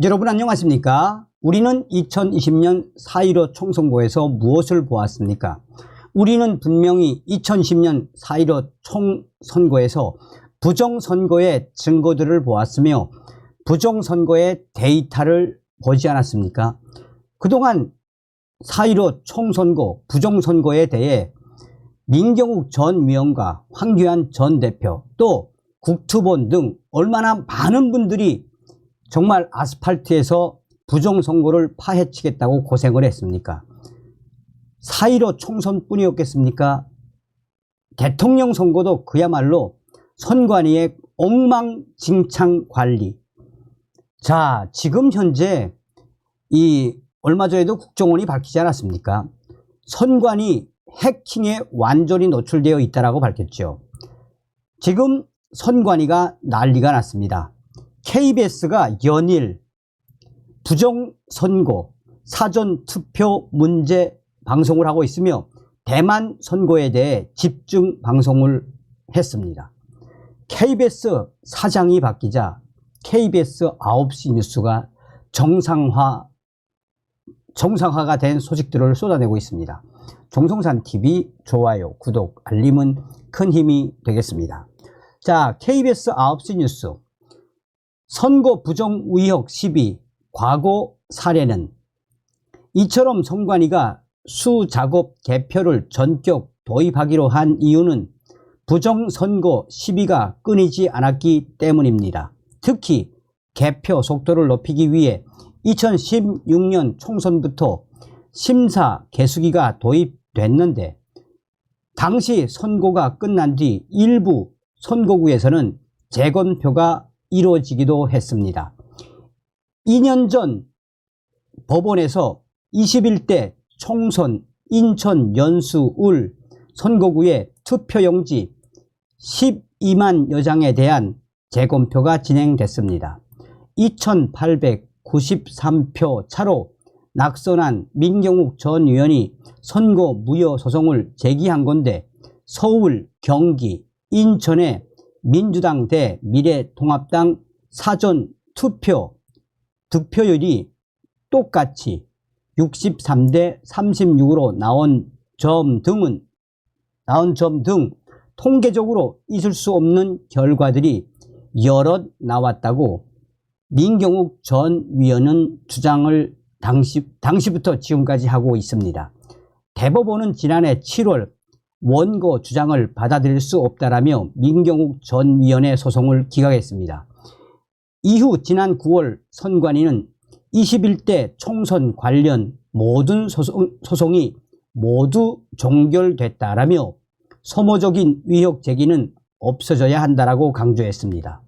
여러분 안녕하십니까? 우리는 2020년 4.15 총선거에서 무엇을 보았습니까? 우리는 분명히 2010년 4.15 총선거에서 부정선거의 증거들을 보았으며 부정선거의 데이터를 보지 않았습니까? 그동안 4.15 총선거, 부정선거에 대해 민경욱 전 위원과 황교안 전 대표 또 국투본 등 얼마나 많은 분들이 정말 아스팔트에서 부정선거를 파헤치겠다고 고생을 했습니까? 4.15 총선뿐이었겠습니까? 대통령 선거도 그야말로 선관위의 엉망진창 관리. 자, 지금 현재 얼마 전에도 국정원이 밝히지 않았습니까? 선관위 해킹에 완전히 노출되어 있다고 밝혔죠. 지금 선관위가 난리가 났습니다. KBS가 연일 부정선거, 사전투표 문제 방송을 하고 있으며 대만 선거에 대해 집중 방송을 했습니다. KBS 사장이 바뀌자 KBS 9시 뉴스가 정상화가 된 소식들을 쏟아내고 있습니다. 정성산TV 좋아요, 구독, 알림은 큰 힘이 되겠습니다. 자, KBS 9시 뉴스 선거 부정 의혹 시비 과거 사례는 이처럼 선관위가 수작업 개표를 전격 도입하기로 한 이유는 부정선거 시비가 끊이지 않았기 때문입니다. 특히 개표 속도를 높이기 위해 2016년 총선부터 심사 개수기가 도입됐는데 당시 선거가 끝난 뒤 일부 선거구에서는 재검표가 이루어지기도 했습니다. 2년 전 법원에서 21대 총선 인천 연수울 선거구의 투표용지 12만여 장에 대한 재검표가 진행됐습니다. 2893표 차로 낙선한 민경욱 전 의원이 선거 무효 소송을 제기한 건데 서울, 경기, 인천의 민주당 대 미래통합당 사전 투표 득표율이 똑같이 63대 36으로 나온 점 등 통계적으로 있을 수 없는 결과들이 여럿 나왔다고 민경욱 전 위원은 주장을 당시부터 지금까지 하고 있습니다. 대법원은 지난해 7월 원고 주장을 받아들일 수 없다라며 민경욱 전 위원의 소송을 기각했습니다. 이후 지난 9월 선관위는 21대 총선 관련 모든 소송이 모두 종결됐다라며 소모적인 의혹 제기는 없어져야 한다라고 강조했습니다.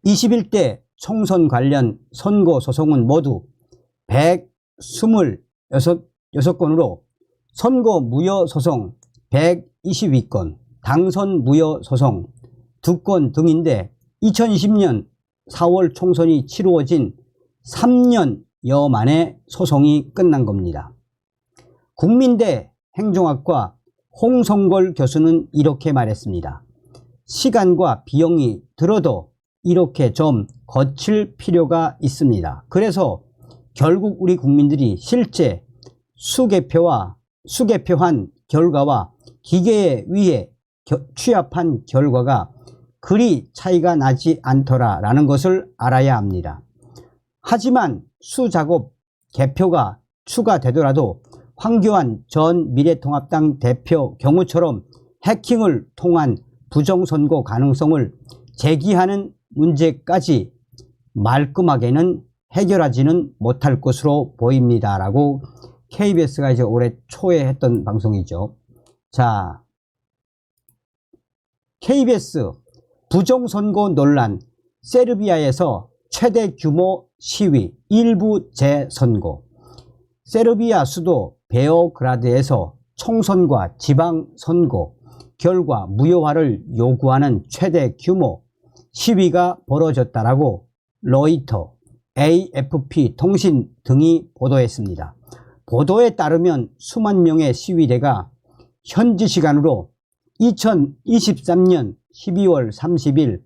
21대 총선 관련 선거 소송은 모두 126건으로 선거 무효 소송 122건, 당선 무효 소송 2건 등인데 2020년 4월 총선이 치루어진 3년여 만에 소송이 끝난 겁니다. 국민대 행정학과 홍성걸 교수는 이렇게 말했습니다. 시간과 비용이 들어도 이렇게 좀 거칠 필요가 있습니다. 그래서 결국 우리 국민들이 실제 수개표한 결과와 기계에 의해 취합한 결과가 그리 차이가 나지 않더라라는 것을 알아야 합니다. 하지만 수작업 개표가 추가되더라도 황교안 전 미래통합당 대표 경우처럼 해킹을 통한 부정선거 가능성을 제기하는 문제까지 말끔하게는 해결하지는 못할 것으로 보입니다. 라고 KBS가 이제 올해 초에 했던 방송이죠. 자, KBS 부정선거 논란, 세르비아에서 최대 규모 시위, 일부 재선거. 세르비아 수도 베오그라드에서 총선과 지방선거 결과 무효화를 요구하는 최대 규모 시위가 벌어졌다라고 로이터, AFP 통신 등이 보도했습니다. 보도에 따르면 수만 명의 시위대가 현지 시간으로 2023년 12월 30일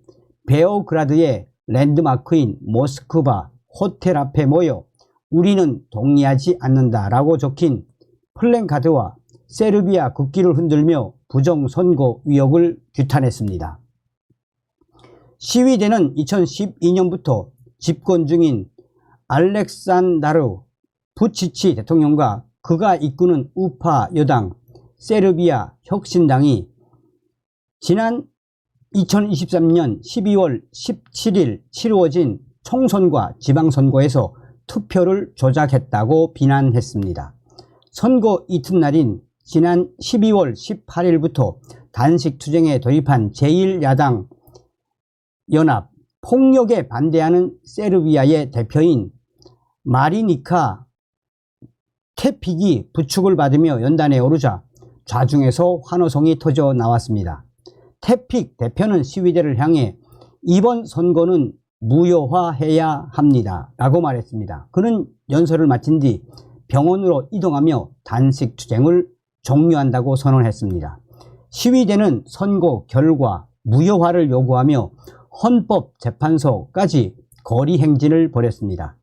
베오그라드의 랜드마크인 모스크바 호텔 앞에 모여 우리는 동의하지 않는다라고 적힌 플랜카드와 세르비아 국기를 흔들며 부정선거 의혹을 규탄했습니다. 시위대는 2012년부터 집권 중인 알렉산다르 부치치 대통령과 그가 이끄는 우파 여당 세르비아 혁신당이 지난 2023년 12월 17일 치루어진 총선과 지방선거에서 투표를 조작했다고 비난했습니다. 선거 이튿날인 지난 12월 18일부터 단식 투쟁에 돌입한 제1야당 연합 폭력에 반대하는 세르비아의 대표인 마리니카 테픽이 부축을 받으며 연단에 오르자 좌중에서 환호성이 터져 나왔습니다. 테픽 대표는 시위대를 향해 이번 선거는 무효화해야 합니다 라고 말했습니다. 그는 연설을 마친 뒤 병원으로 이동하며 단식 투쟁을 종료한다고 선언했습니다. 시위대는 선거 결과 무효화를 요구하며 헌법재판소까지 거리 행진을 벌였습니다.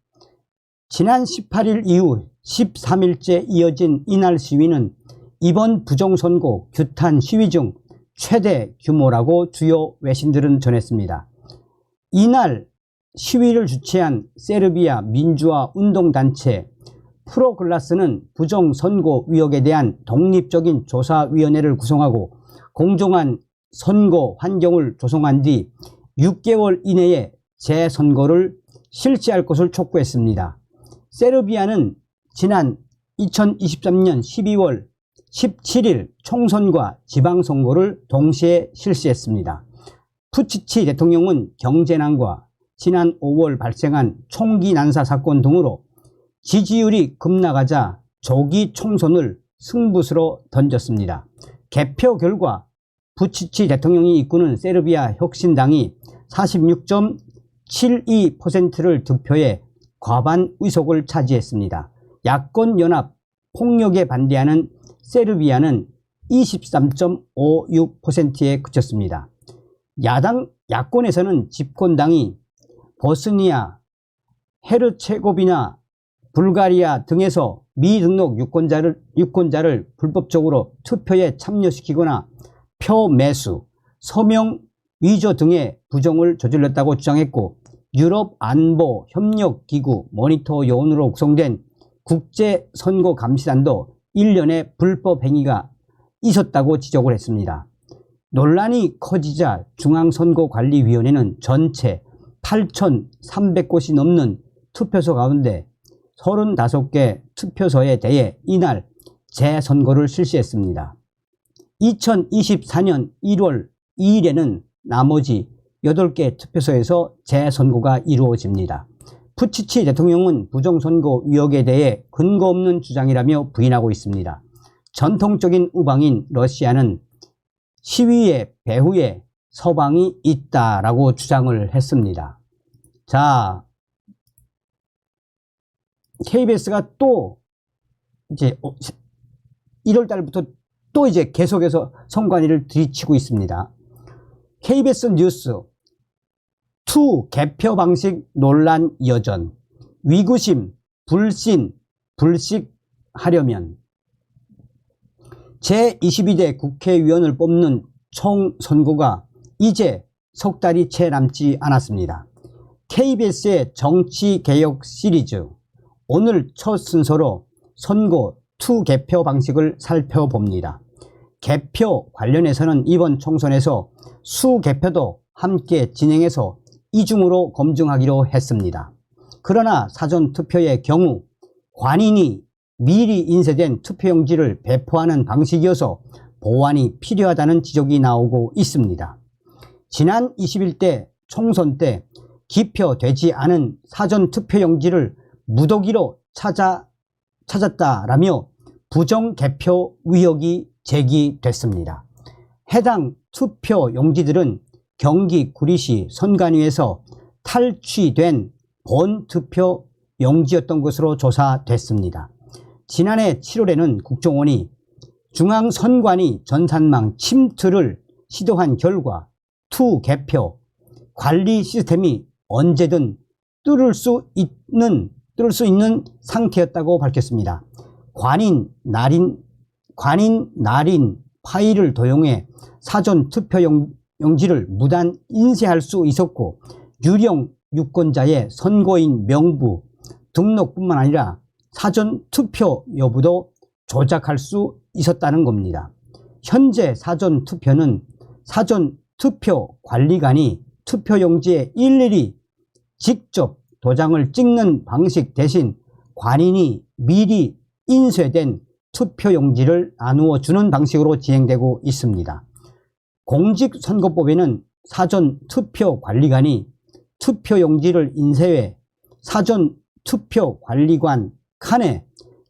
지난 18일 이후 13일째 이어진 이날 시위는 이번 부정선거 규탄 시위 중 최대 규모라고 주요 외신들은 전했습니다. 이날 시위를 주최한 세르비아 민주화 운동단체 프로글라스는 부정선거 의혹에 대한 독립적인 조사위원회를 구성하고 공정한 선거 환경을 조성한 뒤 6개월 이내에 재선거를 실시할 것을 촉구했습니다. 세르비아는 지난 2023년 12월 17일 총선과 지방선거를 동시에 실시했습니다. 푸치치 대통령은 경제난과 지난 5월 발생한 총기 난사 사건 등으로 지지율이 급락하자 조기 총선을 승부수로 던졌습니다. 개표 결과 부치치 대통령이 이끄는 세르비아 혁신당이 46.72%를 득표해 과반 의석을 차지했습니다. 야권연합 폭력에 반대하는 세르비아는 23.56%에 그쳤습니다. 야권에서는 집권당이 보스니아, 헤르체고비나, 불가리아 등에서 미등록 유권자를 불법적으로 투표에 참여시키거나 표 매수, 서명 위조 등의 부정을 저질렀다고 주장했고, 유럽 안보 협력기구 모니터 요원으로 구성된 국제선거감시단도 일련의 불법 행위가 있었다고 지적을 했습니다. 논란이 커지자 중앙선거관리위원회는 전체 8,300곳이 넘는 투표소 가운데 35개 투표소에 대해 이날 재선거를 실시했습니다. 2024년 1월 2일에는 나머지 8개 투표소에서 재선거가 이루어집니다. 푸치치 대통령은 부정선거 의혹에 대해 근거 없는 주장이라며 부인하고 있습니다. 전통적인 우방인 러시아는 시위의 배후에 서방이 있다라고 주장을 했습니다. 자, KBS가 또 이제 1월 달부터 또 이제 계속해서 선관위를 들이치고 있습니다. KBS 뉴스 투 개표 방식 논란 여전, 위구심, 불식하려면 제22대 국회의원을 뽑는 총선거가 이제 석 달이 채 남지 않았습니다. KBS의 정치개혁 시리즈 오늘 첫 순서로 선거 투 개표 방식을 살펴봅니다. 개표 관련해서는 이번 총선에서 수개표도 함께 진행해서 이중으로 검증하기로 했습니다. 그러나 사전투표의 경우 관인이 미리 인쇄된 투표용지를 배포하는 방식이어서 보완이 필요하다는 지적이 나오고 있습니다. 지난 21대 총선 때 기표되지 않은 사전투표용지를 무더기로 찾았다라며 부정개표 의혹이 제기됐습니다. 해당 투표용지들은 경기 구리시 선관위에서 탈취된 본투표 용지였던 것으로 조사됐습니다. 지난해 7월에는 국정원이 중앙선관위 전산망 침투를 시도한 결과 투개표 관리 시스템이 언제든 뚫을 수 있는 상태였다고 밝혔습니다. 관인, 날인 파일을 도용해 사전 투표 용지를 무단 인쇄할 수 있었고, 유령 유권자의 선거인 명부, 등록뿐만 아니라 사전 투표 여부도 조작할 수 있었다는 겁니다. 현재 사전 투표는 사전 투표 관리관이 투표용지에 일일이 직접 도장을 찍는 방식 대신 관인이 미리 인쇄된 투표용지를 나누어 주는 방식으로 진행되고 있습니다. 공직선거법에는 사전 투표 관리관이 투표용지를 인쇄해 사전 투표 관리관 칸에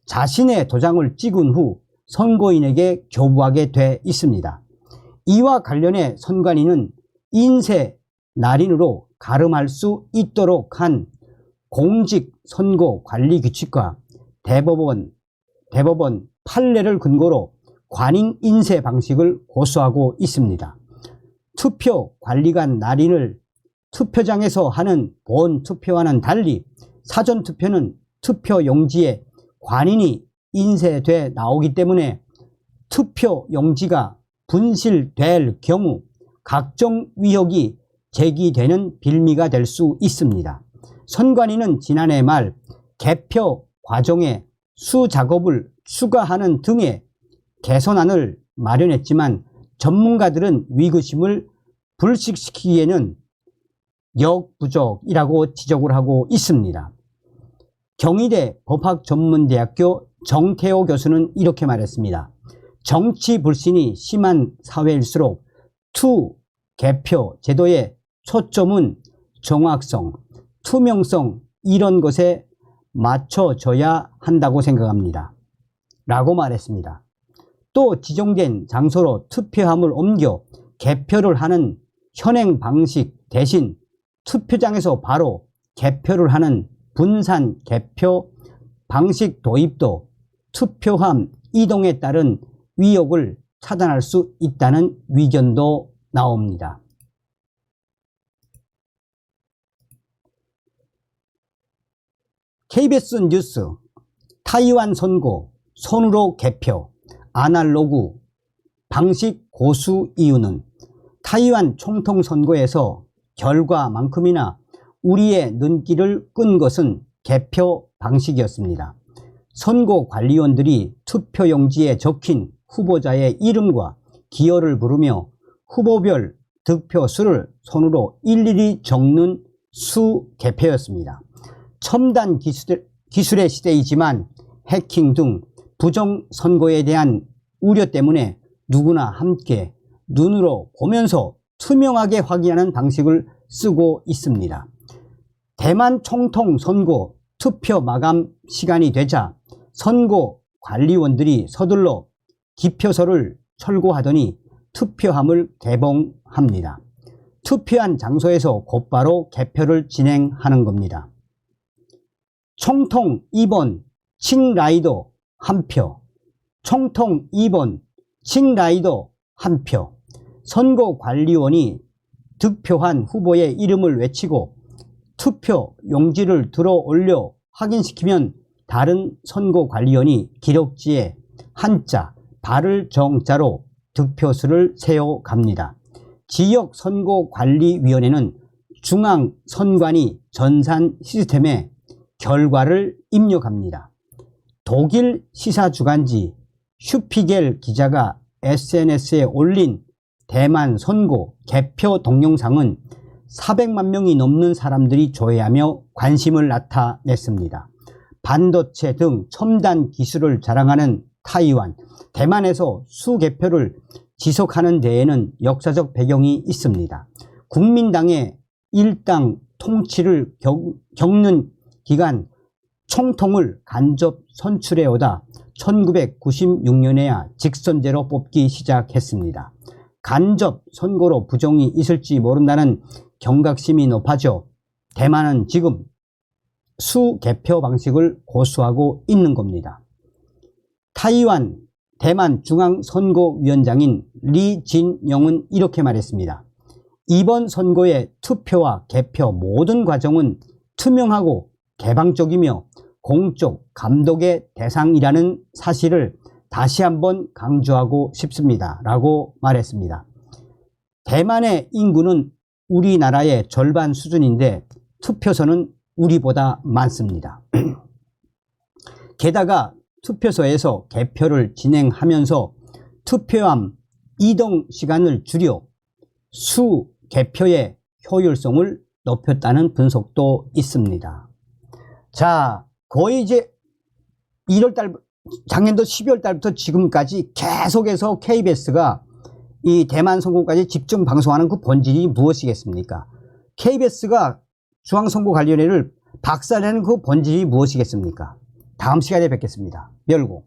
자신의 도장을 찍은 후 선거인에게 교부하게 돼 있습니다. 이와 관련해 선관위는 인쇄 날인으로 가름할 수 있도록 한 공직선거관리규칙과 대법원 판례를 근거로 관인 인쇄 방식을 고수하고 있습니다. 투표 관리관 날인을 투표장에서 하는 본 투표와는 달리 사전 투표는 투표 용지에 관인이 인쇄돼 나오기 때문에 투표 용지가 분실될 경우 각종 위협이 제기되는 빌미가 될 수 있습니다. 선관위는 지난해 말 개표 과정에 수작업을 추가하는 등의 개선안을 마련했지만 전문가들은 위기심을 불식시키기에는 역부족이라고 지적을 하고 있습니다. 경희대 법학전문대학교 정태호 교수는 이렇게 말했습니다. 정치 불신이 심한 사회일수록 투개표 제도의 초점은 정확성, 투명성 이런 것에 맞춰져야 한다고 생각합니다. 라고 말했습니다. 또 지정된 장소로 투표함을 옮겨 개표를 하는 현행 방식 대신 투표장에서 바로 개표를 하는 분산 개표 방식 도입도 투표함 이동에 따른 위협을 차단할 수 있다는 의견도 나옵니다. KBS 뉴스 타이완 선거 손으로 개표 아날로그 방식 고수 이유는 타이완 총통 선거에서 결과만큼이나 우리의 눈길을 끈 것은 개표 방식이었습니다. 선거관리원들이 투표용지에 적힌 후보자의 이름과 기호를 부르며 후보별 득표수를 손으로 일일이 적는 수개표였습니다. 첨단 기술의 시대이지만 해킹 등 부정선거에 대한 우려 때문에 누구나 함께 눈으로 보면서 투명하게 확인하는 방식을 쓰고 있습니다. 대만 총통 선거 투표 마감 시간이 되자 선거관리원들이 서둘러 기표소를 철거하더니 투표함을 개봉합니다. 투표한 장소에서 곧바로 개표를 진행하는 겁니다. 총통 2번 칭라이더 1표, 총통 2번 칭라이더 1표. 선거관리원이 득표한 후보의 이름을 외치고 투표 용지를 들어 올려 확인시키면 다른 선거관리원이 기록지에 한자, 발을 정자로 득표수를 세어갑니다. 지역선거관리위원회는 중앙선관위 전산 시스템에 결과를 입력합니다. 독일 시사주간지 슈피겔 기자가 SNS에 올린 대만 선거 개표 동영상은 400만 명이 넘는 사람들이 조회하며 관심을 나타냈습니다. 반도체 등 첨단 기술을 자랑하는 타이완, 대만에서 수개표를 지속하는 데에는 역사적 배경이 있습니다. 국민당의 일당 통치를 겪는 기간 총통을 간접 선출해 오다 1996년에야 직선제로 뽑기 시작했습니다. 간접 선거로 부정이 있을지 모른다는 경각심이 높아져 대만은 지금 수개표 방식을 고수하고 있는 겁니다. 타이완 대만 중앙선거위원장인 리진영은 이렇게 말했습니다. 이번 선거의 투표와 개표 모든 과정은 투명하고 개방적이며 공적 감독의 대상이라는 사실을 다시 한번 강조하고 싶습니다. 라고 말했습니다. 대만의 인구는 우리나라의 절반 수준인데 투표소는 우리보다 많습니다. 게다가 투표소에서 개표를 진행하면서 투표함 이동 시간을 줄여 수 개표의 효율성을 높였다는 분석도 있습니다. 자, 거의 이제 1월달, 작년도 12월 달부터 지금까지 계속해서 KBS가 이 대만 선거까지 집중 방송하는 그 본질이 무엇이겠습니까? KBS가 중앙선거관리위원회를 박살내는 그 본질이 무엇이겠습니까? 다음 시간에 뵙겠습니다. 멸고.